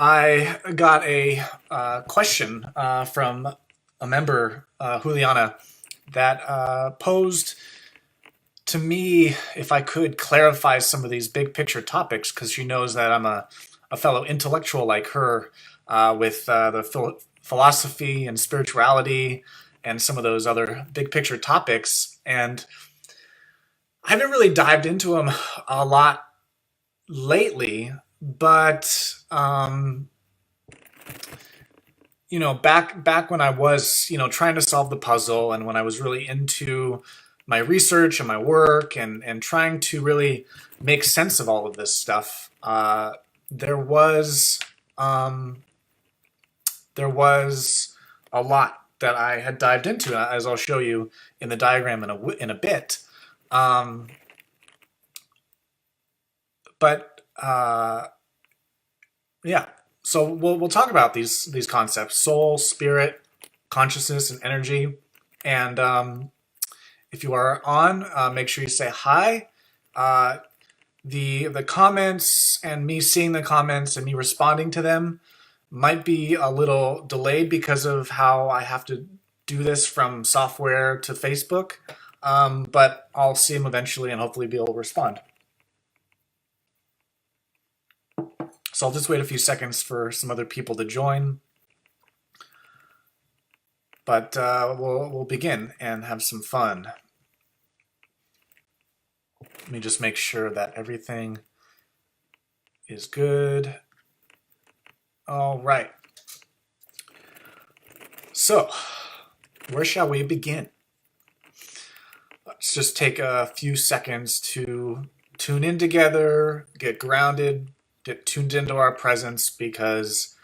I got a question from a member, Juliana, that posed to me if I could clarify some of these big picture topics because she knows that I'm a fellow intellectual like her with the philosophy and spirituality and some of those other big picture topics. And I haven't really dived into them a lot lately, but back when I was, trying to solve the puzzle and when I was really into my research and my work and trying to really make sense of all of this stuff, there was um, there was a lot that I had dived into, as I'll show you in the diagram in a bit. Um, but yeah, so we'll talk about these concepts: soul, spirit, consciousness, and energy. And if you are on, make sure you say hi. Uh, the comments and me seeing the comments and me responding to them might be a little delayed because of how I have to do this from software to Facebook. But I'll see them eventually and hopefully be able to respond. So I'll just wait a few seconds for some other people to join. But we'll begin and have some fun. Let me just make sure that everything is good. All right. So, where shall we begin? Let's just take a few seconds to tune in together, get grounded, get tuned into our presence, because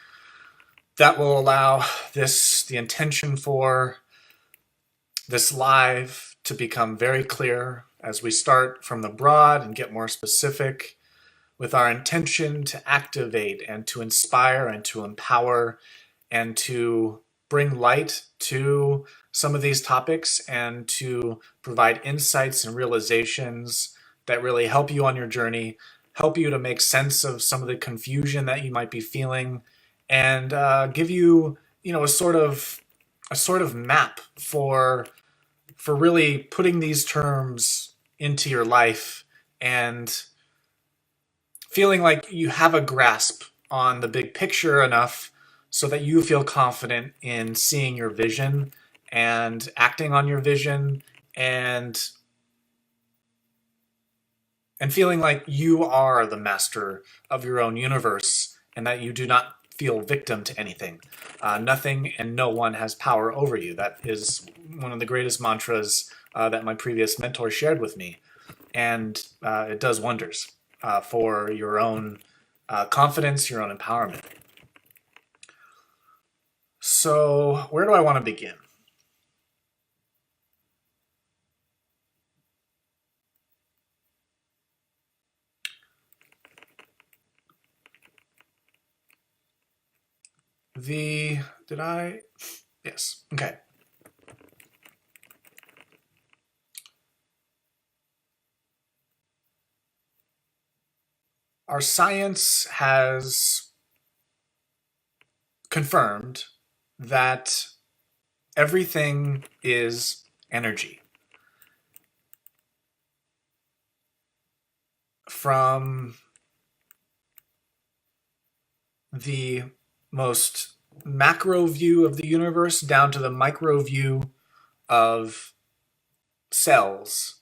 that will allow the intention for this live to become very clear as we start from the broad and get more specific with our intention to activate and to inspire and to empower and to bring light to some of these topics and to provide insights and realizations that really help you on your journey, help you to make sense of some of the confusion that you might be feeling, and give you, a sort of map for really putting these terms into your life and feeling like you have a grasp on the big picture enough so that you feel confident in seeing your vision and acting on your vision and feeling like you are the master of your own universe and that you do not feel victim to anything. Nothing and no one has power over you. That is one of the greatest mantras that my previous mentor shared with me. And it does wonders for your own confidence, your own empowerment. So, where do I want to begin? Did I? Yes. Okay. Our science has confirmed that everything is energy. From the most macro view of the universe down to the micro view of cells,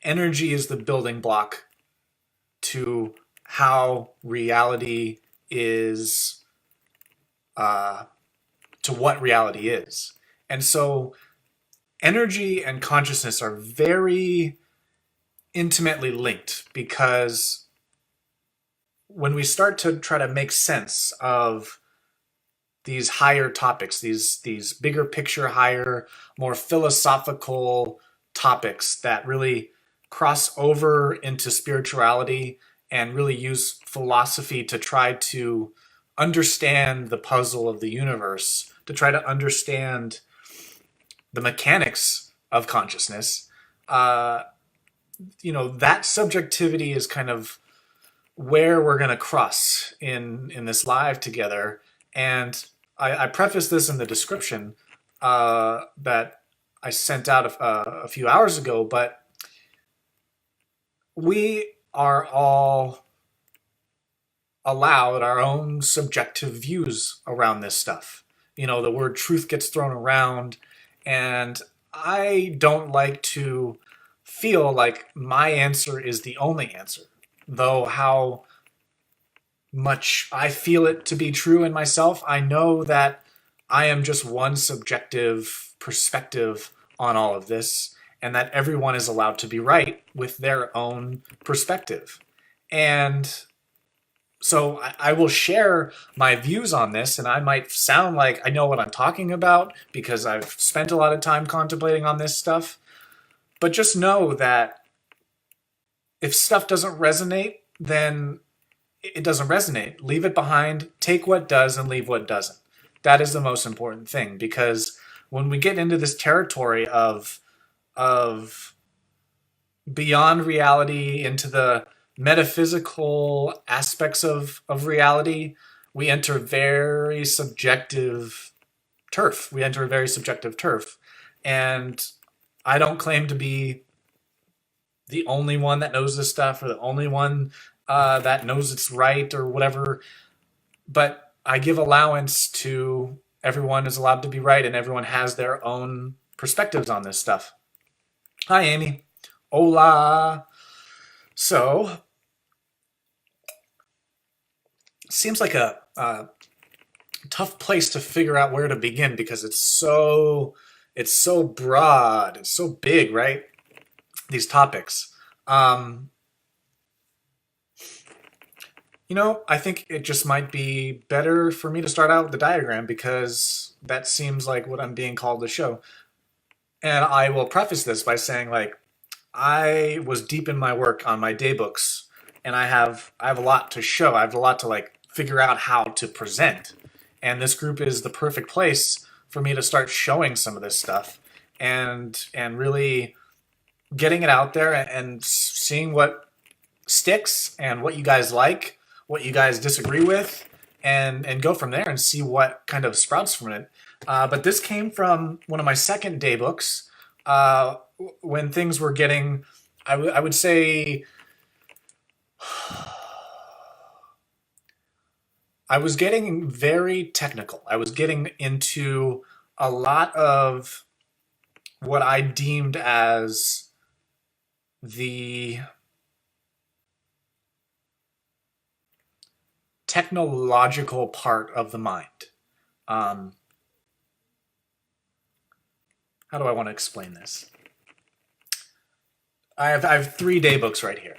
energy is the building block to how reality is, to what reality is. And so energy and consciousness are very intimately linked because when we start to try to make sense of these higher topics, these bigger picture, higher, more philosophical topics that really cross over into spirituality and really use philosophy to try to understand the puzzle of the universe, to try to understand the mechanics of consciousness. That subjectivity is kind of where we're going to cross in this live together. And I preface this in the description that I sent out a few hours ago, but we are all allowed our own subjective views around this stuff. You know, the word truth gets thrown around, and I don't like to feel like my answer is the only answer, though how much I feel it to be true in myself, I know that I am just one subjective perspective on all of this, and that everyone is allowed to be right with their own perspective. And so I will share my views on this, and I might sound like I know what I'm talking about because I've spent a lot of time contemplating on this stuff. But just know that if stuff doesn't resonate, then it doesn't resonate. Leave it behind, take what does and leave what doesn't. That is the most important thing, because when we get into this territory of beyond reality into the metaphysical aspects of reality, we enter very subjective turf. We enter a very subjective turf. And I don't claim to be the only one that knows this stuff or the only one that knows it's right or whatever. But I give allowance to everyone is allowed to be right and everyone has their own perspectives on this stuff. Hi, Amy. Hola. So, seems like a tough place to figure out where to begin because it's so broad, it's so big, right? These topics. I think it just might be better for me to start out with the diagram because that seems like what I'm being called to show. And I will preface this by saying, like, I was deep in my work on my day books, and I have a lot to show. I have a lot to figure out how to present. And this group is the perfect place for me to start showing some of this stuff and really getting it out there and seeing what sticks and what you guys like, what you guys disagree with, and go from there and see what kind of sprouts from it. But this came from one of my second day books when things were getting, I would say, I was getting very technical. I was getting into a lot of what I deemed as the technological part of the mind. How do I want to explain this? I have 3 day books right here.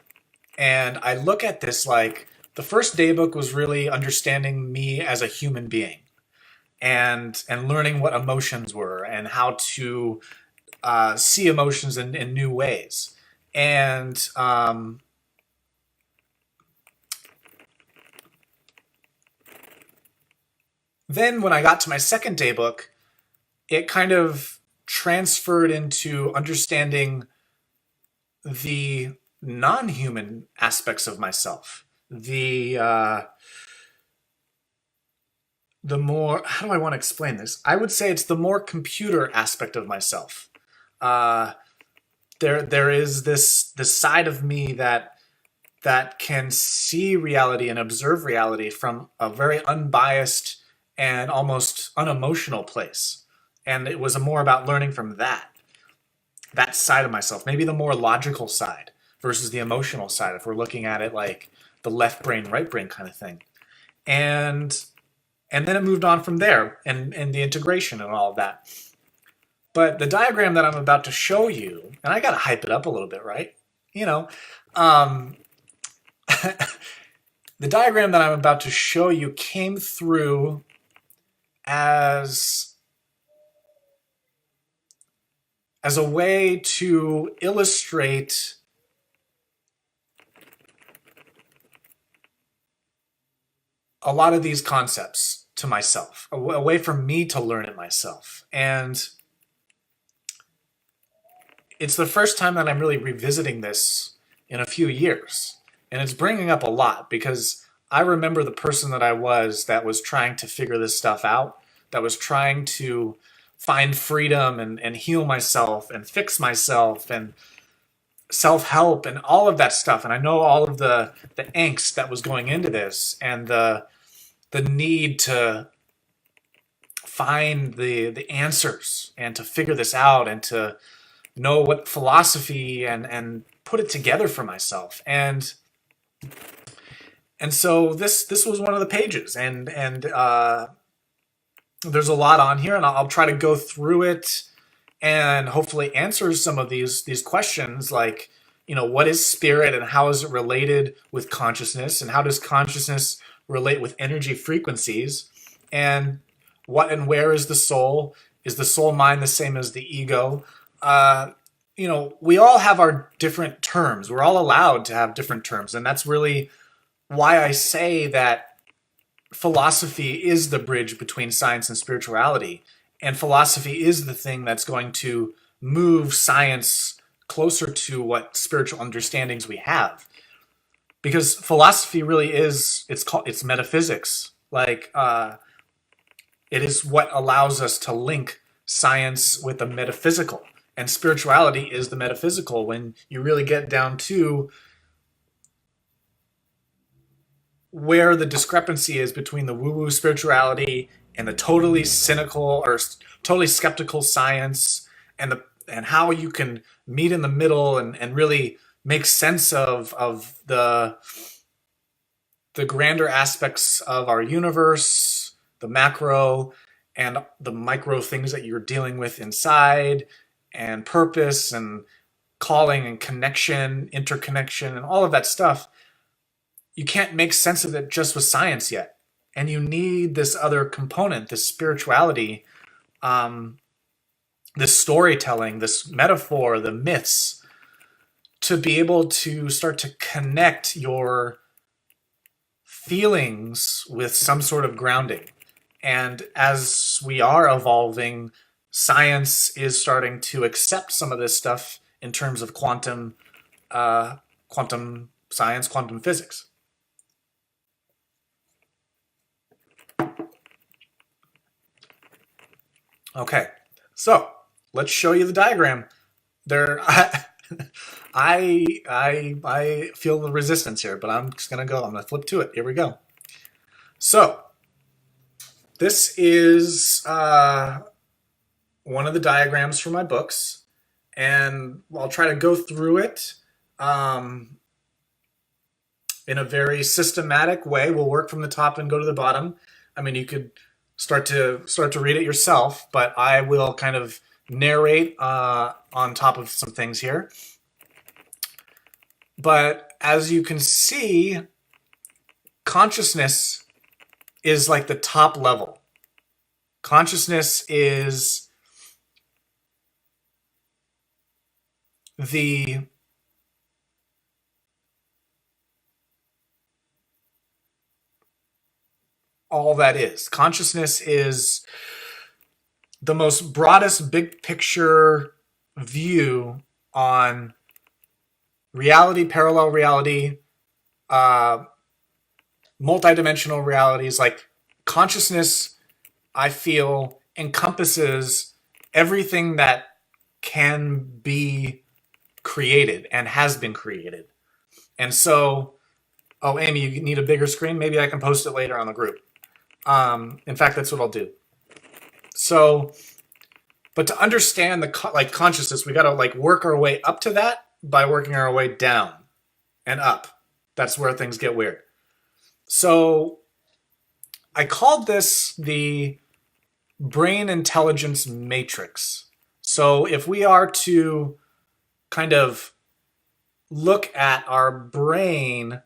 And I look at this like the first day book was really understanding me as a human being and learning what emotions were and how to see emotions in new ways. And then when I got to my second day book, it kind of transferred into understanding the non-human aspects of myself. The more, how do I want to explain this? I would say it's the more computer aspect of myself. Uh, there is this side of me that can see reality and observe reality from a very unbiased and almost unemotional place. And it was more about learning from that side of myself, maybe the more logical side versus the emotional side, if we're looking at it like the left brain, right brain kind of thing. And then it moved on from there and the integration and all of that. But the diagram that I'm about to show you, and I got to hype it up a little bit, right? Um, the diagram that I'm about to show you came through as a way to illustrate a lot of these concepts to myself, a way for me to learn it myself. And it's the first time that I'm really revisiting this in a few years. And it's bringing up a lot because I remember the person that I was that was trying to figure this stuff out, that was trying to find freedom and heal myself and fix myself and self-help and all of that stuff. And I know all of the angst that was going into this and the need to find the answers and to figure this out and to know what philosophy and put it together for myself. And so this was one of the pages, and there's a lot on here, and I'll try to go through it and hopefully answer some of these questions, like, what is spirit and how is it related with consciousness, and how does consciousness relate with energy frequencies, and what and where is the soul? Is the soul mind the same as the ego? We all have our different terms. We're all allowed to have different terms, and that's really why I say that philosophy is the bridge between science and spirituality. And philosophy is the thing that's going to move science closer to what spiritual understandings we have. Because philosophy really is, it's metaphysics. Like, it is what allows us to link science with the metaphysical. And spirituality is the metaphysical when you really get down to where the discrepancy is between the woo-woo spirituality and the totally cynical or totally skeptical science, and how you can meet in the middle and really make sense of the grander aspects of our universe, the macro and the micro things that you're dealing with inside, and purpose and calling and connection, interconnection, and all of that stuff. You can't make sense of it just with science yet. And you need this other component, this spirituality, this storytelling, this metaphor, the myths, to be able to start to connect your feelings with some sort of grounding. And as we are evolving, science is starting to accept some of this stuff in terms of quantum science, quantum physics. Okay, so let's show you the diagram. I feel the resistance here, but I'm just gonna go. I'm gonna flip to it. Here we go. So this is one of the diagrams from my books, and I'll try to go through it in a very systematic way. We'll work from the top and go to the bottom. I mean, you could start to read it yourself, but I will kind of narrate on top of some things here. But as you can see, consciousness is like the top level. Consciousness is all that is. Consciousness is the most broadest big picture view on reality, parallel reality, multidimensional realities. Like, consciousness, I feel, encompasses everything that can be created and has been created. And so, oh, Amy, you need a bigger screen? Maybe I can post it later on the group. In fact, that's what I'll do. So, but to understand the consciousness, we got to work our way up to that by working our way down and up. That's where things get weird. So I called this the brain intelligence matrix. So if we are to kind of look at our brain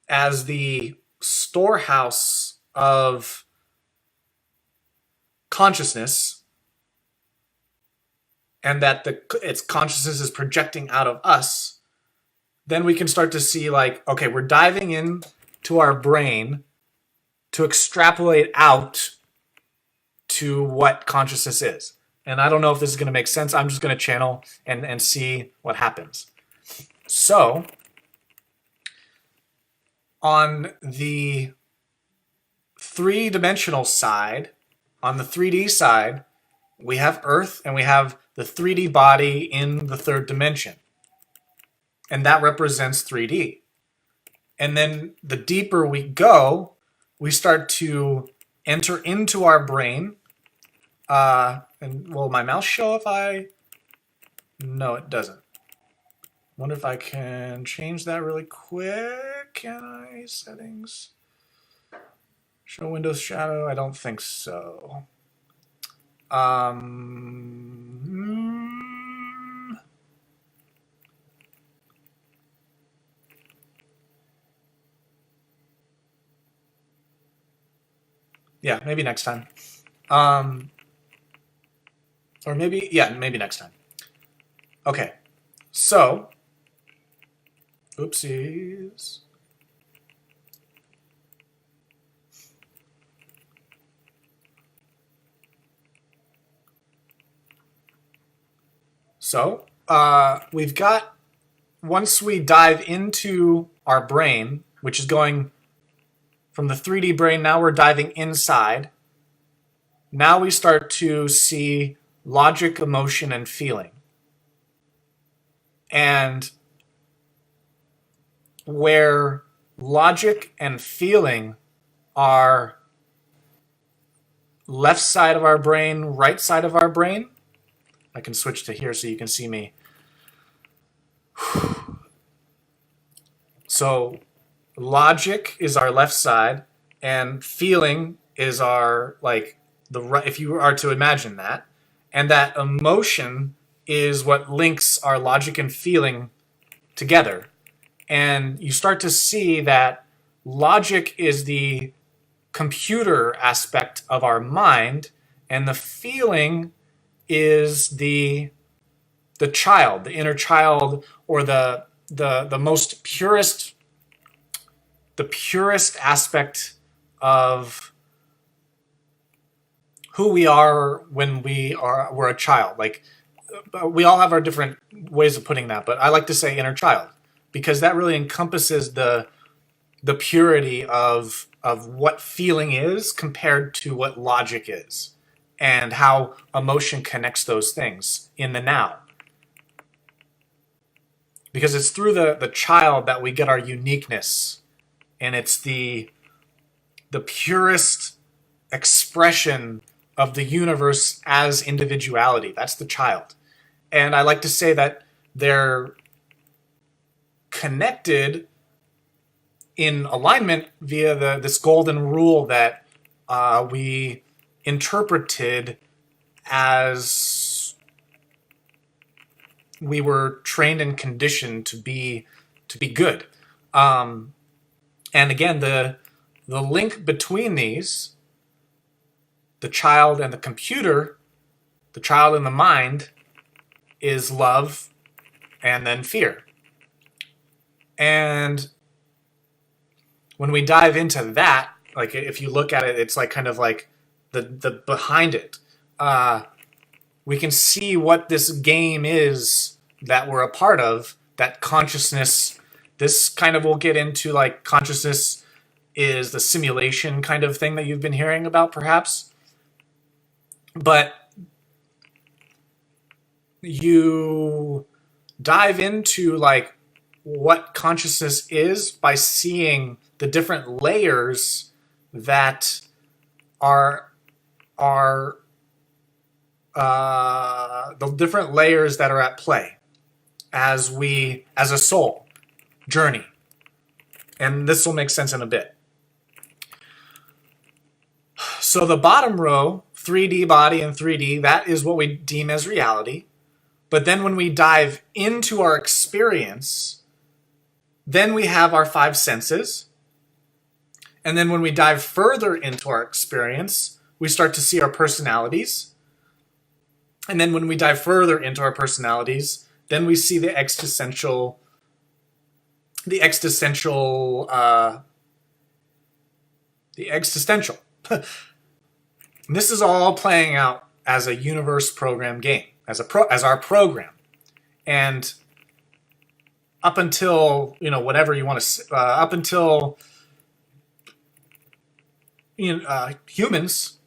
as the storehouse of consciousness, and that its consciousness is projecting out of us, then we can start to see, okay, we're diving in to our brain to extrapolate out to what consciousness is. And I don't know if this is going to make sense. I'm just going to channel and see what happens. So on the three-dimensional side, on the 3D side, we have Earth and we have the 3D body in the third dimension. And that represents 3D. And then the deeper we go, we start to enter into our brain. And will my mouse show if I... No, it doesn't. Wonder if I can change that really quick. Can I? Settings. Show Windows Shadow? I don't think so. Yeah, maybe next time. Or maybe, yeah, maybe next time. Okay, so, oopsies. So, we've got, once we dive into our brain, which is going from the 3D brain, now we're diving inside. Now we start to see logic, emotion, and feeling. And where logic and feeling are left side of our brain, right side of our brain, I can switch to here so you can see me. So logic is our left side and feeling is our, like, the right, if you are to imagine that. And that emotion is what links our logic and feeling together. And you start to see that logic is the computer aspect of our mind, and the feeling is the child, the inner child, or the most purest, the purest aspect of who we are when we're a child. Like, we all have our different ways of putting that, but I like to say inner child because that really encompasses the purity of what feeling is compared to what logic is, and how emotion connects those things in the now. Because it's through the child that we get our uniqueness, and it's the purest expression of the universe as individuality. That's the child. And I like to say that they're connected in alignment via this golden rule that we interpreted as we were trained and conditioned to be good. And again, the link between these, the child and the computer, the child and the mind, is love and then fear. And when we dive into that, like if you look at it, it's like kind of like the behind it. We can see what this game is that we're a part of, that consciousness, this kind of will get into like consciousness is the simulation kind of thing that you've been hearing about perhaps. But you dive into like what consciousness is by seeing the different layers that are the different layers that are at play as a soul journey. And this will make sense in a bit. So the bottom row, 3D body and 3D, that is what we deem as reality. But then when we dive into our experience, then we have our five senses. And then when we dive further into our experience, we start to see our personalities. And then when we dive further into our personalities, then we see the existential. This is all playing out as a universe program game, as our program. And up until, whatever you want to, up until humans,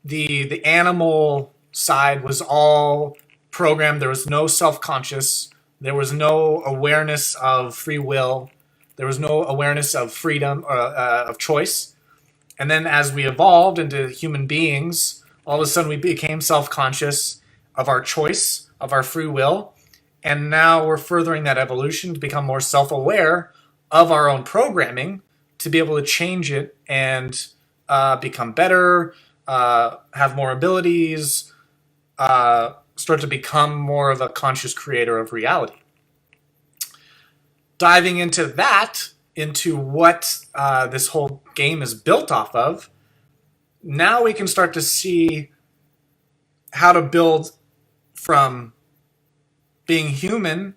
the animal side was all programmed. There was no self-conscious. There was no awareness of free will. There was no awareness of freedom or of choice. And then as we evolved into human beings, all of a sudden we became self-conscious of our choice, of our free will. And now we're furthering that evolution to become more self-aware of our own programming, to be able to change it and become better, have more abilities, start to become more of a conscious creator of reality. Diving into that, into what this whole game is built off of, now we can start to see how to build from being human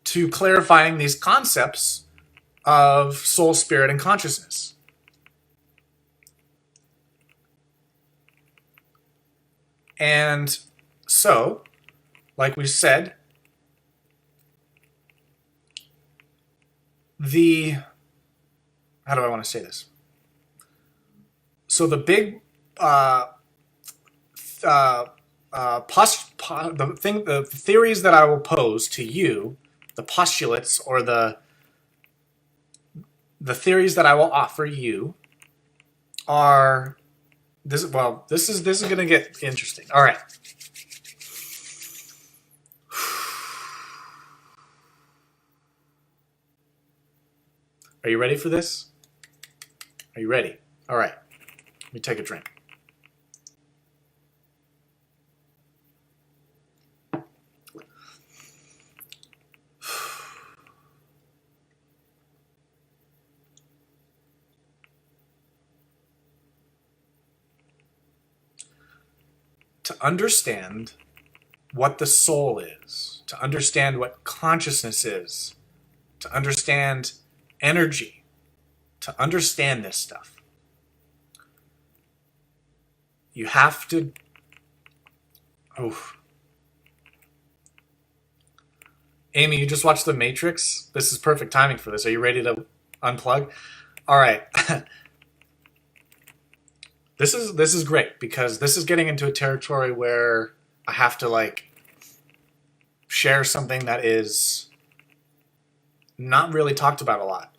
to clarifying these concepts of soul, spirit, and consciousness. And so, like we said, how do I want to say this? So the big the theories that I will pose to you, the postulates or the theories that I will offer you are this. Well, this is going to get interesting. All right. Are you ready for this? Are you ready? All right. Let me take a drink. To understand what the soul is, to understand what consciousness is, to understand energy, to understand this stuff, you have to... Amy, you just watched The Matrix? This is perfect timing for this. Are you ready to unplug? All right. This is great, because this is getting into a territory where I have to share something that is not really talked about a lot.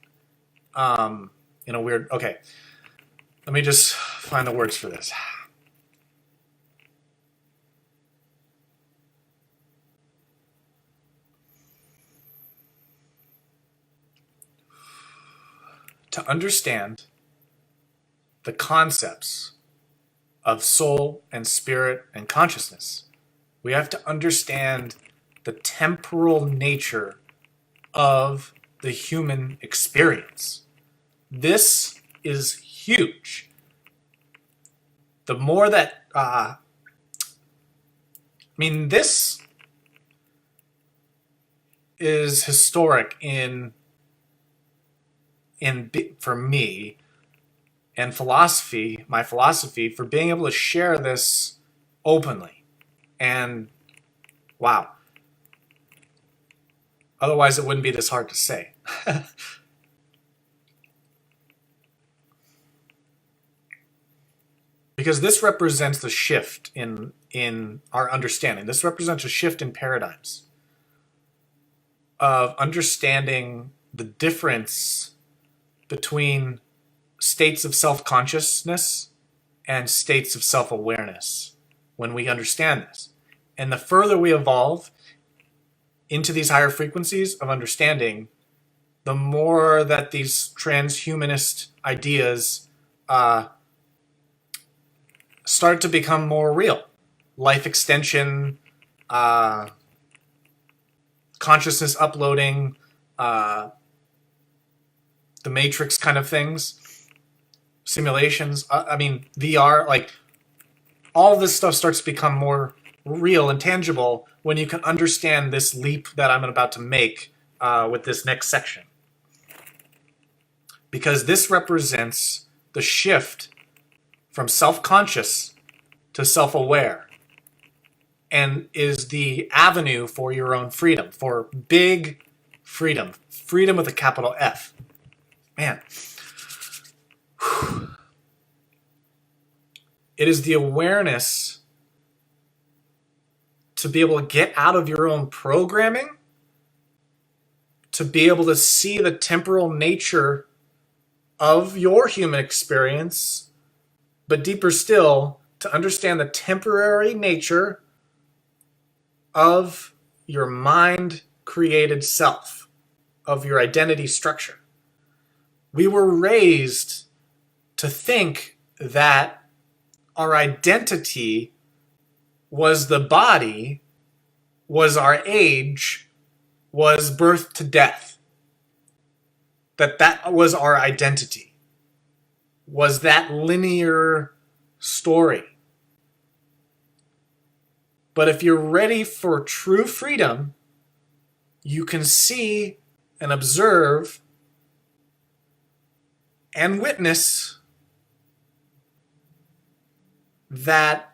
In a weird... Okay. Let me just find the words for this. To understand the concepts of soul and spirit and consciousness, we have to understand the temporal nature of the human experience. This is huge. The more that, this is historic for me, and my philosophy, for being able to share this openly. And wow. Otherwise it wouldn't be this hard to say. Because this represents the shift in our understanding. This represents a shift in paradigms of understanding the difference between states of self-consciousness and states of self-awareness when we understand this. And the further we evolve into these higher frequencies of understanding, the more that these transhumanist ideas start to become more real. Life extension, consciousness uploading, the Matrix kind of things, simulations, VR, all this stuff starts to become more real and tangible when you can understand this leap that I'm about to make with this next section. Because this represents the shift from self-conscious to self-aware, and is the avenue for your own freedom, for big freedom. Freedom with a capital F. Man. It is the awareness to be able to get out of your own programming, to be able to see the temporal nature of your human experience, but deeper still, to understand the temporary nature of your mind-created self, of your identity structure. We were raised to think that our identity was the body, was our age, was birth to death. That was our identity, was that linear story. But if you're ready for true freedom, you can see and observe and witness that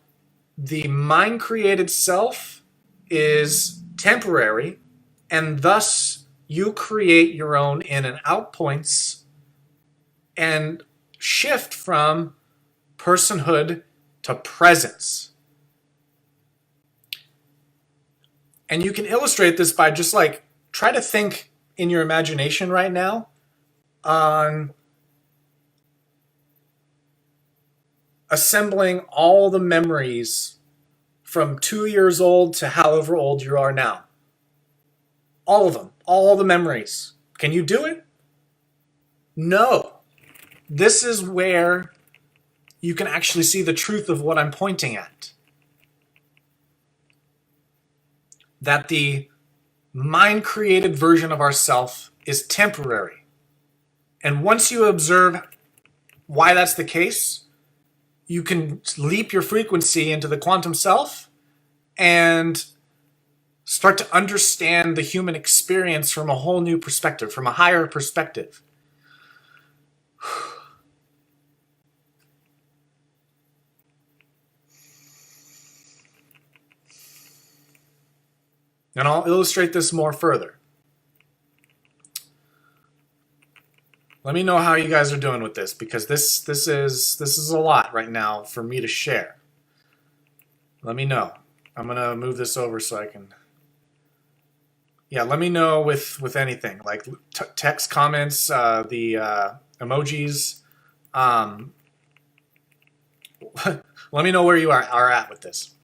the mind-created self is temporary, and thus you create your own in and out points and shift from personhood to presence. And you can illustrate this by just like, try to think in your imagination right now on assembling all the memories from 2 years old to however old you are now. All of them, all the memories. Can you do it? No. This is where you can actually see the truth of what I'm pointing at. That the mind-created version of ourself is temporary. And once you observe why that's the case, you can leap your frequency into the quantum self and start to understand the human experience from a whole new perspective, from a higher perspective. And I'll illustrate this more further. Let me know how you guys are doing with this, because this is a lot right now for me to share. Let me know. I'm gonna move this over so I can. Yeah, let me know with anything like text, comments, the emojis. Let me know where you are at with this.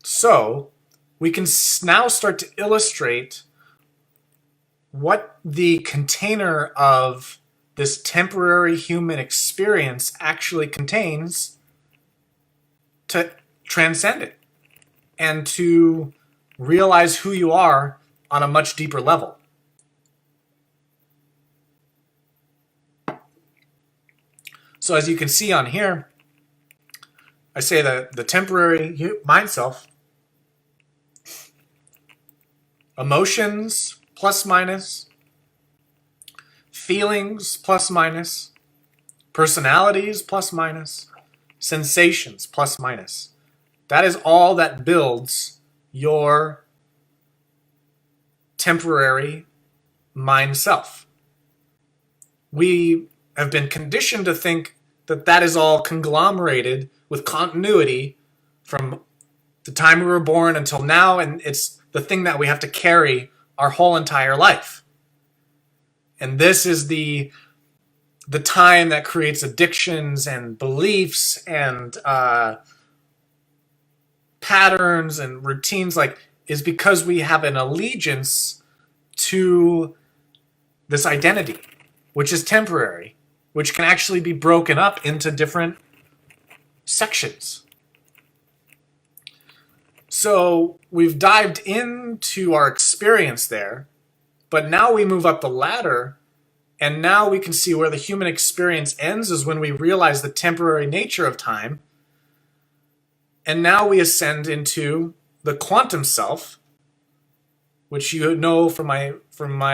So we can now start to illustrate what the container of this temporary human experience actually contains, to transcend it and to realize who you are on a much deeper level. So as you can see on here, I say that the temporary mind self, emotions plus minus, feelings plus minus, personalities plus minus, sensations plus minus. That is all that builds your temporary mind self. We have been conditioned to think that that is all conglomerated with continuity from the time we were born until now, and it's the thing that we have to carry our whole entire life. And this is the time that creates addictions and beliefs and patterns and routines, is because we have an allegiance to this identity, which is temporary, which can actually be broken up into different sections. So we've dived into our experience there, but now we move up the ladder, and now we can see where the human experience ends is when we realize the temporary nature of time. And now we ascend into the quantum self, which you know from my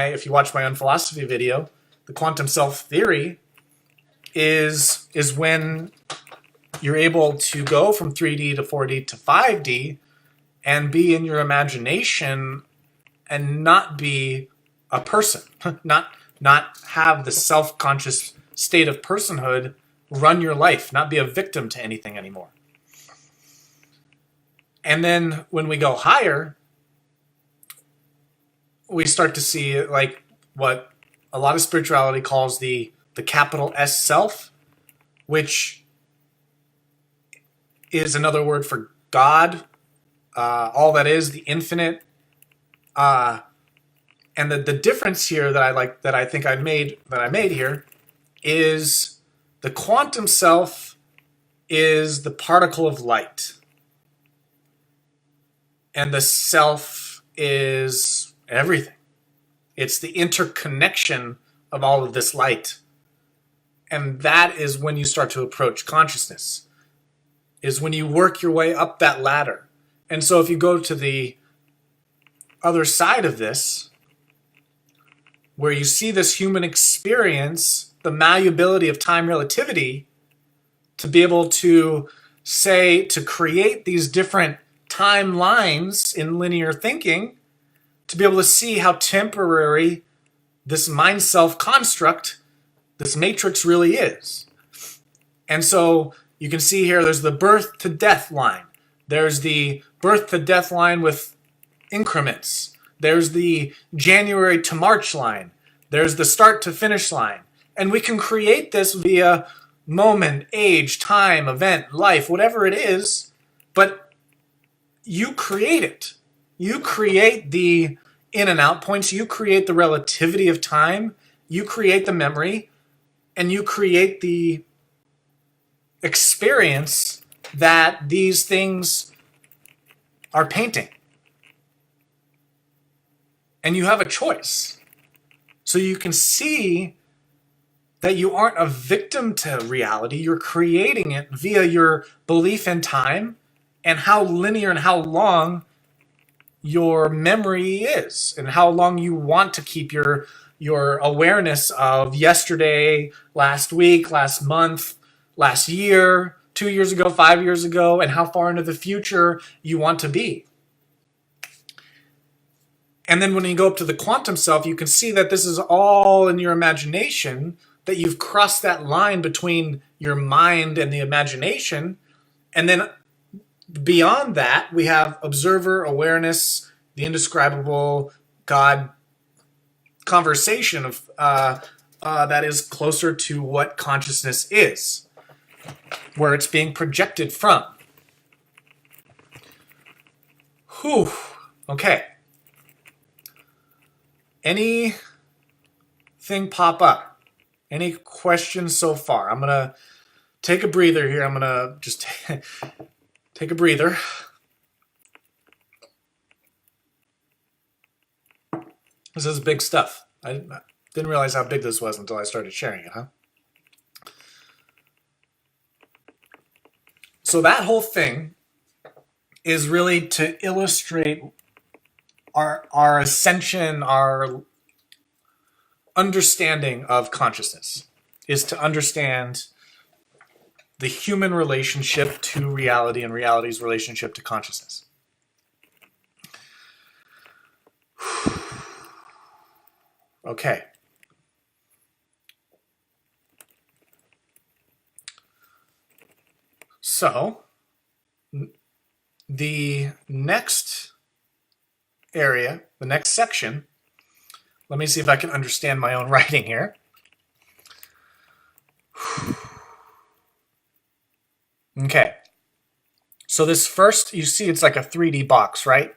if you watch my Unphilosophy video, the quantum self theory is when you're able to go from 3D to 4D to 5D and be in your imagination and not be a person, not have the self-conscious state of personhood run your life, not be a victim to anything anymore. And then when we go higher, we start to see like what a lot of spirituality calls the capital S self, which is another word for God, all that is, the infinite. And the difference here that I made here is the quantum self is the particle of light. And the self is everything. It's the interconnection of all of this light. And that is when you start to approach consciousness, is when you work your way up that ladder. And so if you go to the other side of this, where you see this human experience, the malleability of time relativity, to be able to say, to create these different timelines in linear thinking, to be able to see how temporary this mind self construct, this matrix really is. And so you can see here there's the birth to death line. There's the birth to death line with increments. There's the January to March line. There's the start to finish line. And we can create this via moment, age, time, event, life, whatever it is, but you create it. You create the in and out points. You create the relativity of time. You create the memory. And you create the experience that these things are painting. And you have a choice. So you can see that you aren't a victim to reality. You're creating it via your belief in time and how linear and how long your memory is and how long you want to keep your awareness of yesterday, last week, last month, last year, 2 years ago, 5 years ago, and how far into the future you want to be. And then when you go up to the quantum self, you can see that this is all in your imagination, that you've crossed that line between your mind and the imagination. And then beyond that, we have observer, awareness, the indescribable God conversation of that is closer to what consciousness is, where it's being projected from. Whew. Okay. Anything pop up? Any questions so far? I'm going to take a breather here. I'm going to just take a breather. This is big stuff. I didn't realize how big this was until I started sharing it, huh? So that whole thing is really to illustrate our ascension, our understanding of consciousness, is to understand the human relationship to reality and reality's relationship to consciousness. Okay. So, the next area, the next section, let me see if I can understand my own writing here. Okay. So this first, you see it's like a 3D box, right?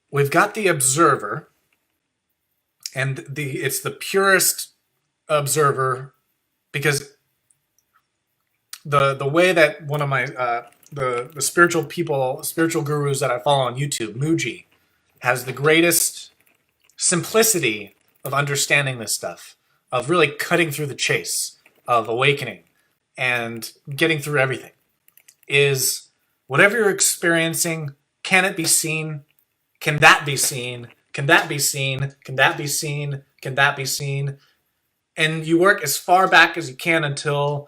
We've got the observer, and it's the purest observer, because the way that one of my the spiritual gurus that I follow on YouTube, Muji, has the greatest simplicity of understanding this stuff, of really cutting through the chase, of awakening and getting through everything, is whatever you're experiencing, can it be seen? Can that be seen? Can that be seen? Can that be seen? Can that be seen? And you work as far back as you can until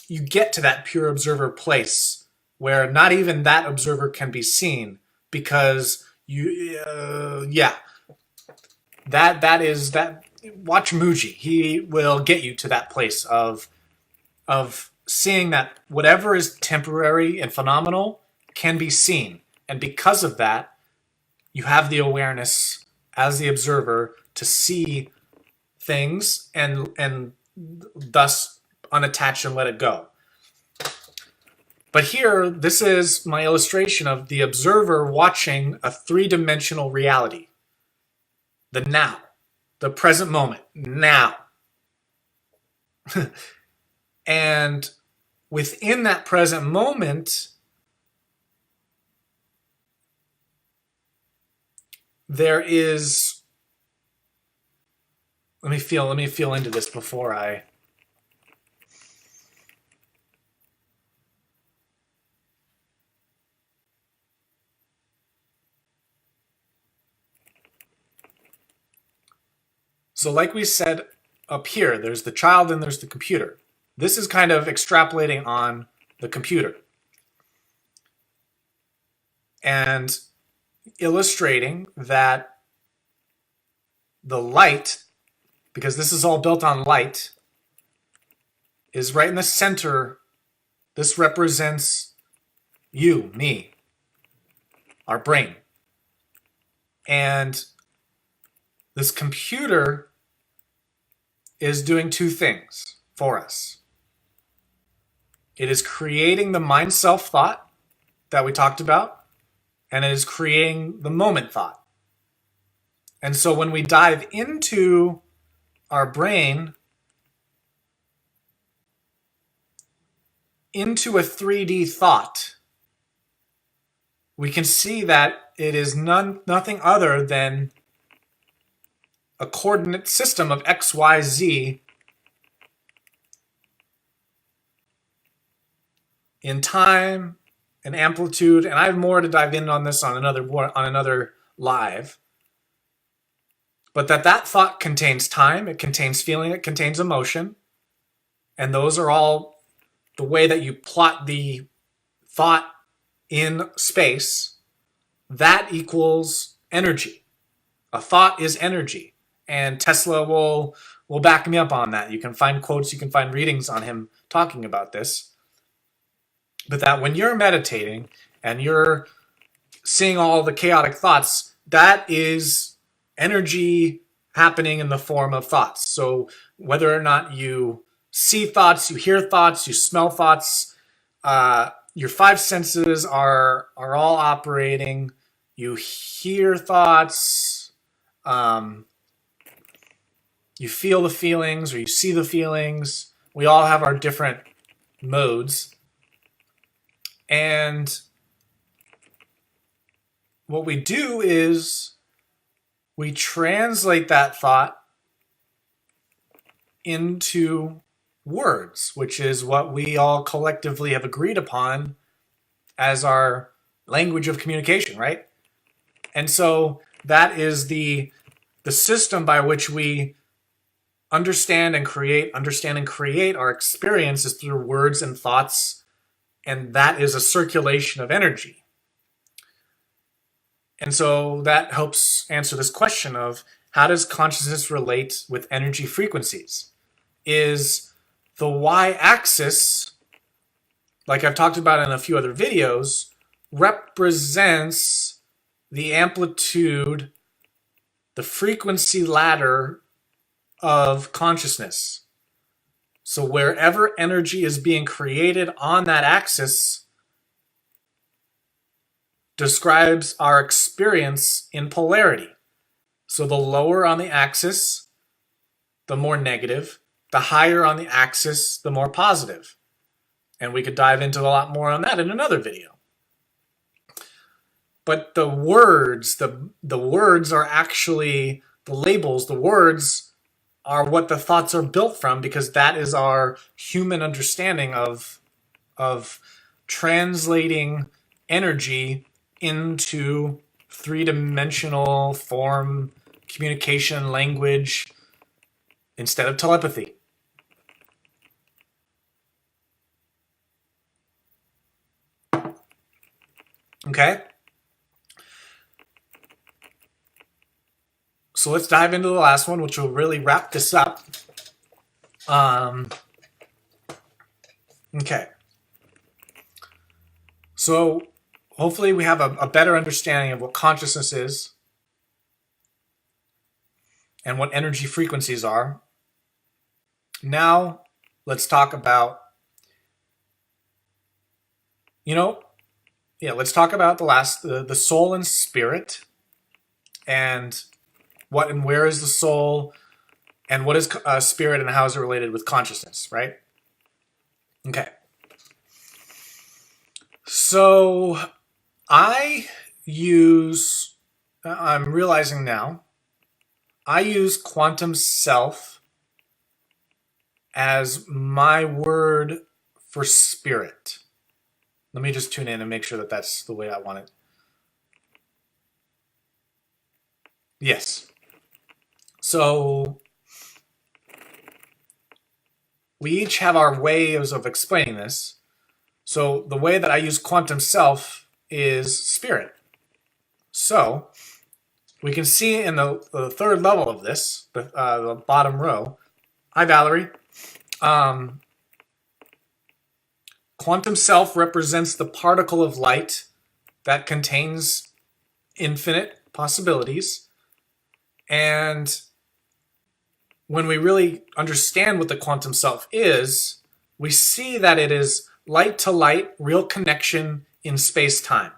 you get to that pure observer place where not even that observer can be seen, because that. Watch Muji. He will get you to that place of seeing that whatever is temporary and phenomenal can be seen, and because of that, you have the awareness as the observer to see things and thus unattach and let it go. But here, this is my illustration of the observer watching a three-dimensional reality. The now, the present moment, now. And within that present moment, there is, let me feel into this before I, so like we said up here, there's the child and there's the computer. This is kind of extrapolating on the computer and illustrating that the light, because this is all built on light, is right in the center. This represents you, me, our brain. And this computer is doing two things for us. It is creating the mind self thought that we talked about, and it is creating the moment thought. And so when we dive into our brain, into a 3D thought, we can see that it is nothing other than a coordinate system of X, Y, Z in time and amplitude. And I have more to dive in on this on another live. But that thought contains time, it contains feeling, it contains emotion. And those are all the way that you plot the thought in space. That equals energy. A thought is energy. And Tesla will back me up on that. You can find quotes, you can find readings on him talking about this. But that when you're meditating and you're seeing all the chaotic thoughts, that is energy happening in the form of thoughts. So whether or not you see thoughts, you hear thoughts, you smell thoughts, your five senses are all operating. You hear thoughts, you feel the feelings, or you see the feelings. We all have our different modes. And what we do is we translate that thought into words, which is what we all collectively have agreed upon as our language of communication, right? And so that is the system by which we understand and create our experiences through words and thoughts, and that is a circulation of energy. And so that helps answer this question of how does consciousness relate with energy frequencies? Is the y-axis, like I've talked about in a few other videos, represents the amplitude, the frequency ladder of consciousness. So wherever energy is being created on that axis describes our experience in polarity. So the lower on the axis, the more negative. The higher on the axis, the more positive. And we could dive into a lot more on that in another video. But the words, the words are actually the labels. The words are what the thoughts are built from, because that is our human understanding of translating energy into three-dimensional form, communication, language, instead of telepathy. Okay? So let's dive into the last one, which will really wrap this up. Okay. So hopefully we have a better understanding of what consciousness is and what energy frequencies are. Now let's talk about, let's talk about the soul and spirit, and what and where is the soul, and what is spirit, and how is it related with consciousness, right? Okay. So I'm realizing now, I use quantum self as my word for spirit. Let me just tune in and make sure that that's the way I want it. Yes. So we each have our ways of explaining this. So the way that I use quantum self is spirit. So we can see in the third level of this, the bottom row. Hi, Valerie. Quantum self represents the particle of light that contains infinite possibilities. And when we really understand what the quantum self is, we see that it is light to light, real connection in space-time.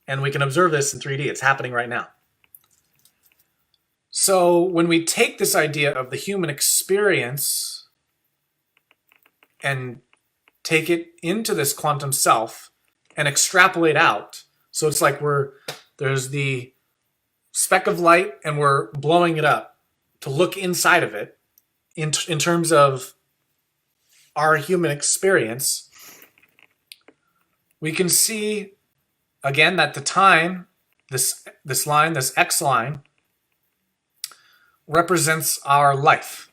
And we can observe this in 3D. It's happening right now. So when we take this idea of the human experience and take it into this quantum self and extrapolate out, so it's like there's the speck of light and we're blowing it up to look inside of it in terms of our human experience, we can see again that the time, this line, this X line, represents our life.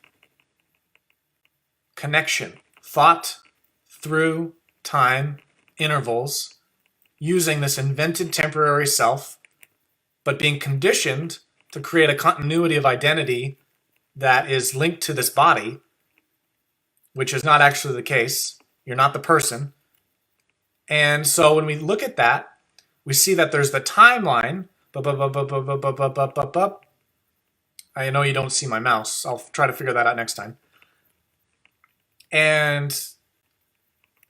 Connection, thought through time intervals, using this invented temporary self, but being conditioned to create a continuity of identity that is linked to this body, which is not actually the case. You're not the person. And so when we look at that, we see that there's the timeline. I know you don't see my mouse. I'll try to figure that out next time. And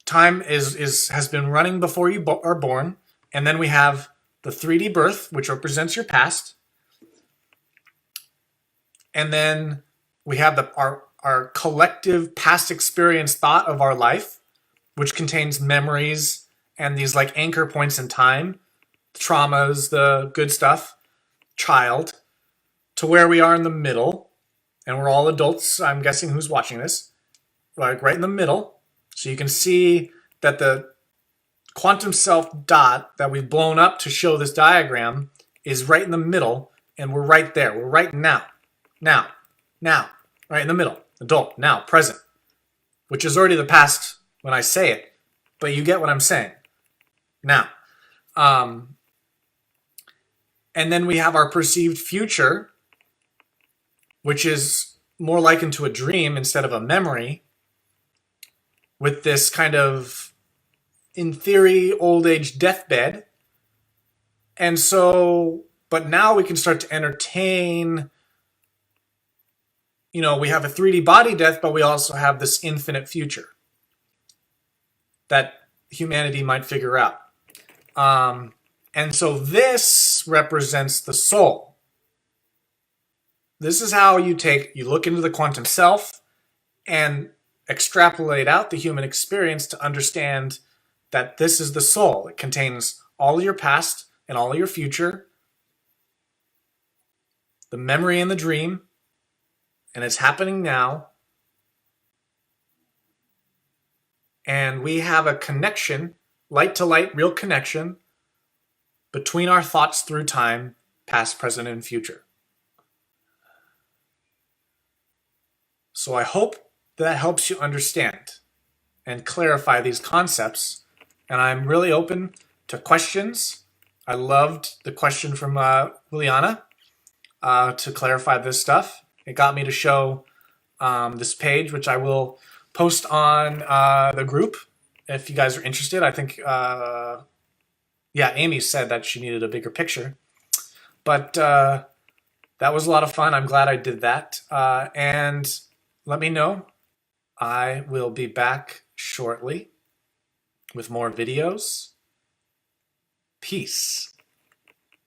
time has been running before you are born. And then we have the 3D birth, which represents your past. And then we have our collective past experience thought of our life, which contains memories and these like anchor points in time, traumas, the good stuff, child, to where we are in the middle. And we're all adults, I'm guessing, who's watching this, like right in the middle. So you can see that the quantum self dot that we've blown up to show this diagram is right in the middle, and we're right there. We're right now, right in the middle, adult, now, present, which is already the past when I say it, but you get what I'm saying. Now, and then we have our perceived future, which is more likened to a dream instead of a memory, with this kind of, in theory, old age deathbed. And so, but now we can start to entertain, we have a 3D body death, but we also have this infinite future that humanity might figure out. And so this represents the soul. This is how you look into the quantum self and extrapolate out the human experience to understand that this is the soul. It contains all of your past and all of your future, the memory and the dream, and it's happening now. And we have a connection, light to light, real connection, between our thoughts through time, past, present, and future. So I hope that helps you understand and clarify these concepts. And I'm really open to questions. I loved the question from Liliana. to clarify this stuff. It got me to show this page, which I will post on the group if you guys are interested. I think, yeah, Amy said that she needed a bigger picture. But that was a lot of fun. I'm glad I did that. And let me know. I will be back shortly with more videos. Peace.